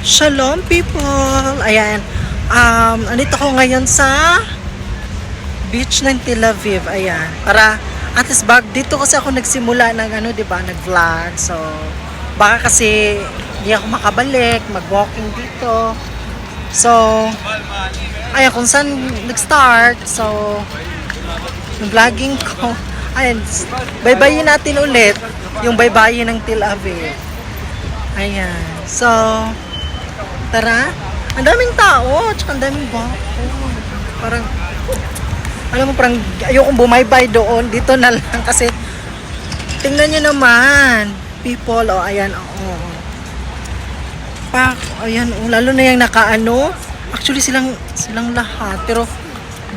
Shalom people! Ayan. Andito ako ngayon sa beach ng Tel Aviv. Ayan. Para at least dito kasi ako nagsimula ng nag-vlog. So, baka kasi hindi ako makabalik, mag-walking dito. So, ayan kung saan nag-start. So, yung vlogging ko. Ayan. Baybayin natin ulit yung baybayin ng Tel Aviv. Ayan. So, tara. Ang daming tao, tsaka ang daming bako. Parang, alam mo, parang ayokong bumaybay doon. Dito na lang kasi, tingnan nyo naman. People, ayan, ayan, lalo na yung nakaano. Actually, silang lahat. Pero,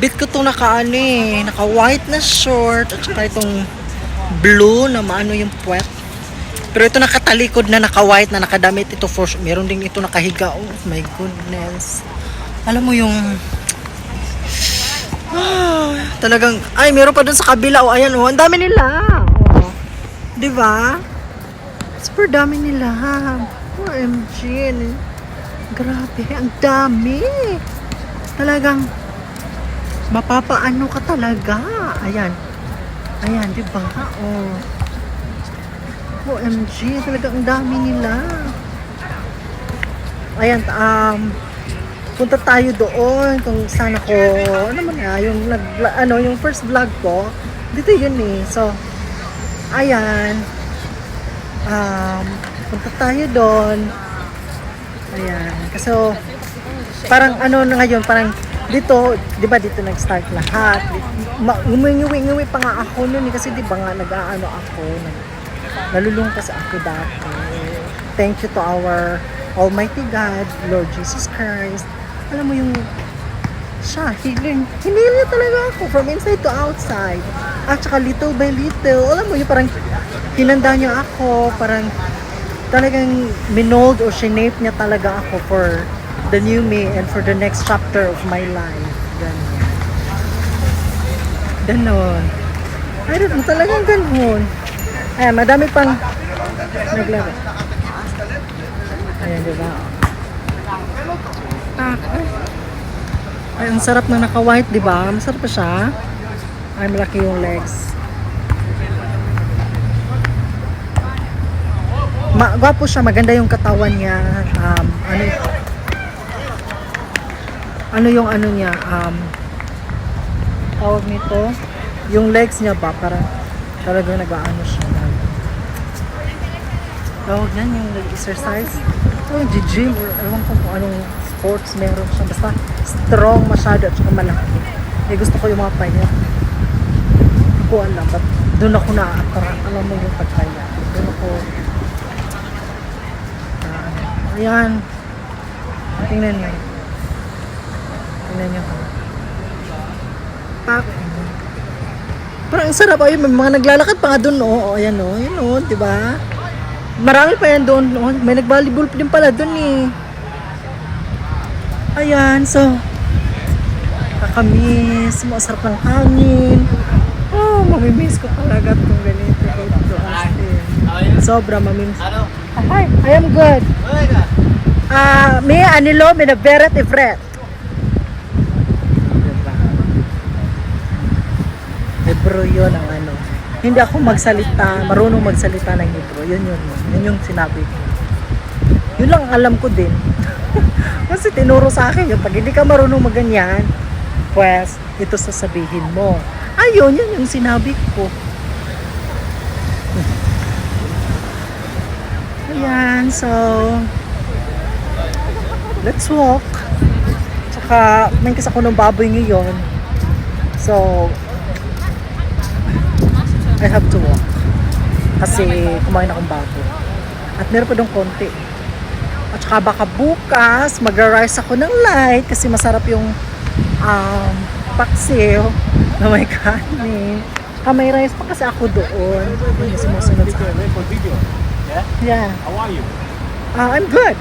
bit ko itong naka-white na short, at saka itong blue na maano yung puwet. Pero ito nakatalikod na naka-white na nakadamit ito for sure. Meron din ito nakahiga. Oh my goodness. Alam mo yung talagang meron pa dun sa kabila. Oh, ayan oh, ang dami nila. Oh. 'Di ba? Super dami nila. OMG. Grabe, ang dami. Talagang mapapaano ka talaga. Ayan. Ayan, 'di ba? Oh. OMG, talagang ang dami nila. Ayan, punta tayo doon kung saan ako, yung first vlog ko, dito yun eh. So, ayan, punta tayo doon. Ayan, kasi parang na ngayon, parang dito, di ba dito nag-start lahat. Nguwi pa nga ako noon eh, kasi di ba nga nag-aano ako, nalulungkot ako dati. Thank you to our Almighty God, Lord Jesus Christ. Alam mo yung siya, hinil niya talaga ako from inside to outside. At saka little by little, alam mo yung parang hinanda niya ako, parang talagang minold or shinape niya talaga ako for the new me and for the next chapter of my life. Ganon. I don't know, talagang ganon. Ayan, madami pang naglaro. Ayan, diba? Ay, ang sarap na naka-white, diba? Masarap pa siya. Ay, malaki yung legs. Gwapo siya, maganda yung katawan niya. Ano niya? Tawag nito. Yung legs niya ba, parang talagang nag-aano siya. Tawag yan, yung nag-exercise. Ito yung gym or ewan ko kung anong sports meron siya. Basta strong masyado at saka malaki. Gusto ko yung mga payat. Hindi ko alam. But doon ako na-attract. Alam mo yung pagpayat. Doon ako. Ayan. Tingnan niyo. Tingnan niyo. Parang ang sarap. Ayun, may mga naglalakad pa nga doon. Ayan o. Yun o. Diba? Marami pa yan doon. May nag-volleyball din pala doon eh. Ayan. So, kakamiss. Masarap ng hangin. Mamimiss ko talaga itong ganito dito. Sobra mamimiss. Hi, I am good. Me, Anilo, Minaberet, Ifret. Hebrew yun ang hindi ako marunong magsalita ng Hebrew. Yun yung sinabi ko. Yun lang alam ko din. Kasi tinuro sa akin yun. Pag hindi ka marunong maganyan, pues, ito sasabihin mo. Ayun, yun yung sinabi ko. Ayan, so, let's walk. Tsaka, may kasi ako ng baboy ngayon. So, I have to walk. Kasi kumain akong baboy. At meron pa doon konti. At saka baka bukas magra-rice ako ng light kasi masarap yung paksiw na may kanin. Saka may rice pa kasi ako doon. Yung sumusunod sa akin. Yeah. How are you? I'm good.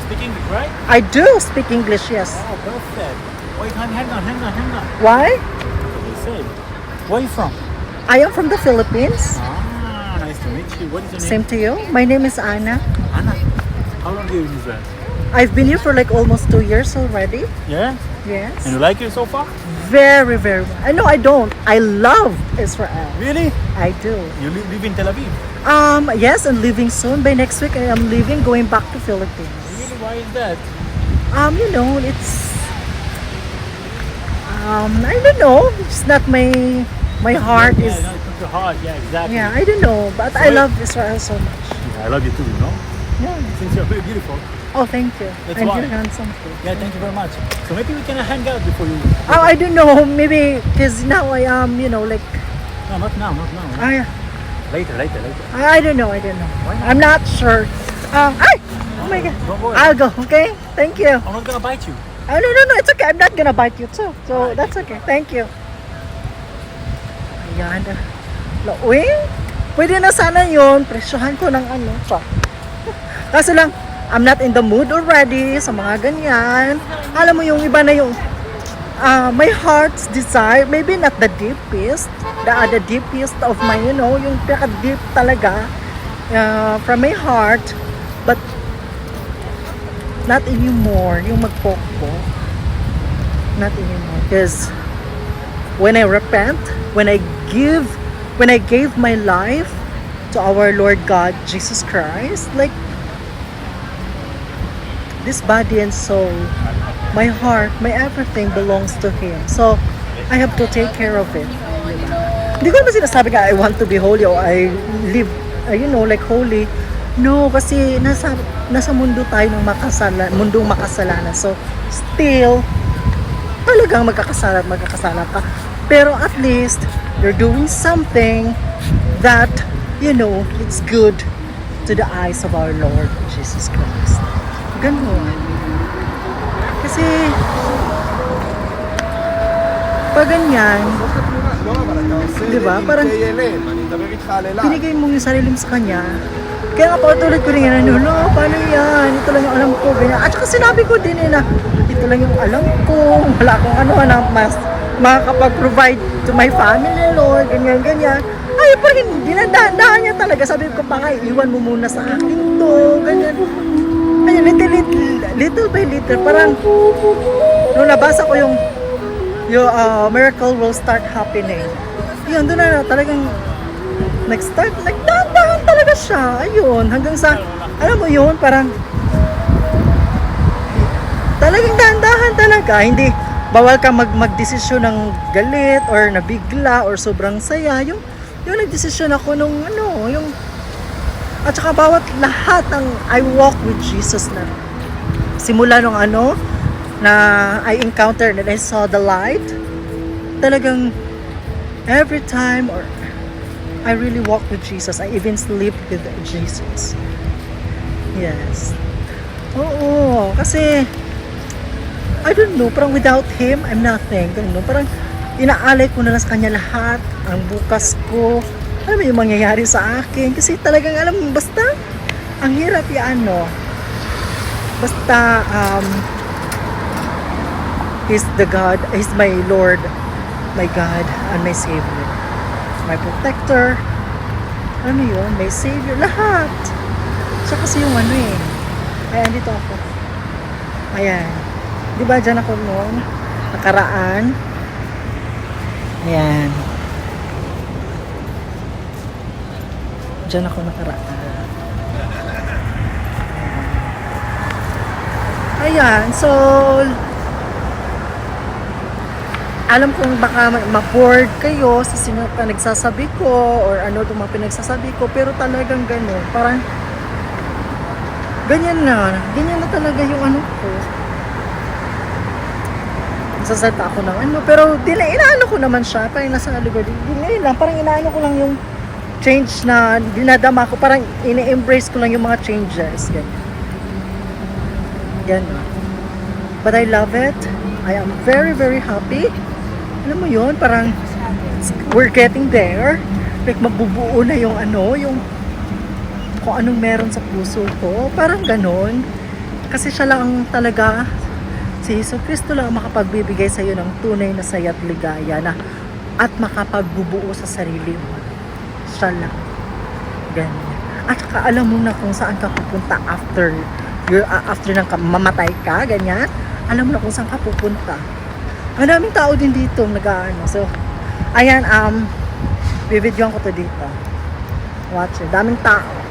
Speak English, right? I do speak English, yes. Oh, perfect. Wait, hang on. Why? You said. Where are you from? I am from the Philippines. Nice to meet you. What is your name? Same to you. My name is Anna. Anna. How long do you live in Israel? I've been here for like almost 2 years already. Yeah? Yes. And you like it so far? Very, very well. I know I don't. I love Israel. Really? I do. You live in Tel Aviv? Yes, I'm leaving soon. By next week, I am leaving, going back to Philippines. Really? Why is that? You know, it's I don't know. It's not my heart Yeah, is no, it's not your heart. Yeah, exactly. yeah. I don't know, but I love Israel so much. Yeah, I love you too, you know? Yeah. Since you're very beautiful. Oh, thank you. That's And why. you're handsome too. Yeah, thank you very much. So maybe we can hang out before you... Oh, I don't know. Maybe because now I am, you know, like No, not now, not now. I Later. I don't know. I don't know. Why not? I'm not sure. Ay! Oh my God. Don't worry. I'll go. Okay. Thank you. I'm not gonna bite you. Oh, no. It's okay. I'm not gonna bite you too. So that's okay. Thank you. Ayan. Uy, pwede na sana yun. Presyohan ko ng ano. Pa. Kaso lang, I'm not in the mood already sa mga ganyan. Alam mo yung iba na yung my heart's desire, maybe not the deepest, the deepest of my, you know, yung pinaka-deep talaga from my heart, but not anymore, yung magpokpok. Not anymore. Because when I repent, when I gave my life to our Lord God, Jesus Christ, like, this body and soul, my heart, my everything belongs to Him. So, I have to take care of it. Diba? Hindi ko naman sinasabi ka, I want to be holy or I live, you know, like holy. No, kasi nasa mundo tayo ng mundong makasalanan. So, still, talagang magkakasala ka. Pero at least, you're doing something that, you know, it's good to the eyes of our Lord Jesus Christ. Ganun. Kasi, pag ganyan, di ba? Parang, binigay mo yung sarili mo sa Kanya. Kaya nga patulad ko rin yan, no, paano yan? Ito lang yung alam ko, ganyan. At saka sinabi ko din na, ito lang yung alam ko, wala akong ano na mas makakapag-provide to my family, Lord, ganyan. Ay, pa rin, dinadahan niya talaga. Sabi ko pa nga, iwan mo muna sa akin to, ganyan. Ay, little by little, parang, nung nabasa ko yung miracle will start happening. Yun, doon na talagang nag-start, nagdahan talaga siya. Ayun, hanggang sa, alam mo yun, parang talagang dahan-dahan talaga. Hindi, bawal ka mag-desisyon ng galit or nabigla or sobrang saya. Yung nag-desisyon ako nung yung at saka bawat lahat ng I walk with Jesus na simula nung na I encountered and I saw the light, talagang every time or I really walk with Jesus. I even sleep with Jesus. Yes. Oo, kasi I don't know, parang without Him, I'm nothing. Ganun, parang inaalay ko na lang sa Kanya lahat, ang bukas ko, alam mo yung mangyayari sa akin. Kasi talagang alam mo, basta, ang hirap basta, He's the God, He's my Lord, my God, and my Savior. My protector, alam mo yun, my Savior, lahat. Siya kasi yung ayan, dito ako. Ayan. Di ba dyan ako noon? Nakaraan. Ayan. Dyan ako nakaraan. Ayan, so alam kong baka ma-bored kayo sa nagsasabi ko or ano itong mga pinagsasabi ko, pero talagang gano'n, parang ganyan na talaga yung ko. Nagsasalita ako ng pero inaano ko naman siya, parang nasa lugar, ngayon lang, parang inaano ko lang yung change na dinadama ko, parang ine-embrace ko lang yung mga changes, ganyan. But I love it. I am very, very happy. Alam mo yun, parang we're getting there. Like mabubuo na yung yung kung anong meron sa puso ko. Parang ganon. Kasi siya lang talaga, si Jesu Cristo lang makapagbibigay sa iyo ng tunay na saya at ligaya na at makapagbubuo sa sarili mo. Siya lang. Ganyan. At saka alam mo na kung saan ka pupunta after after ng mamatay ka, ganyan, alam mo na kung saan ka pupunta. Ang daming tao din dito, nag-ano. So, ayan, bibidyoan ko to dito. Watch it. Daming tao.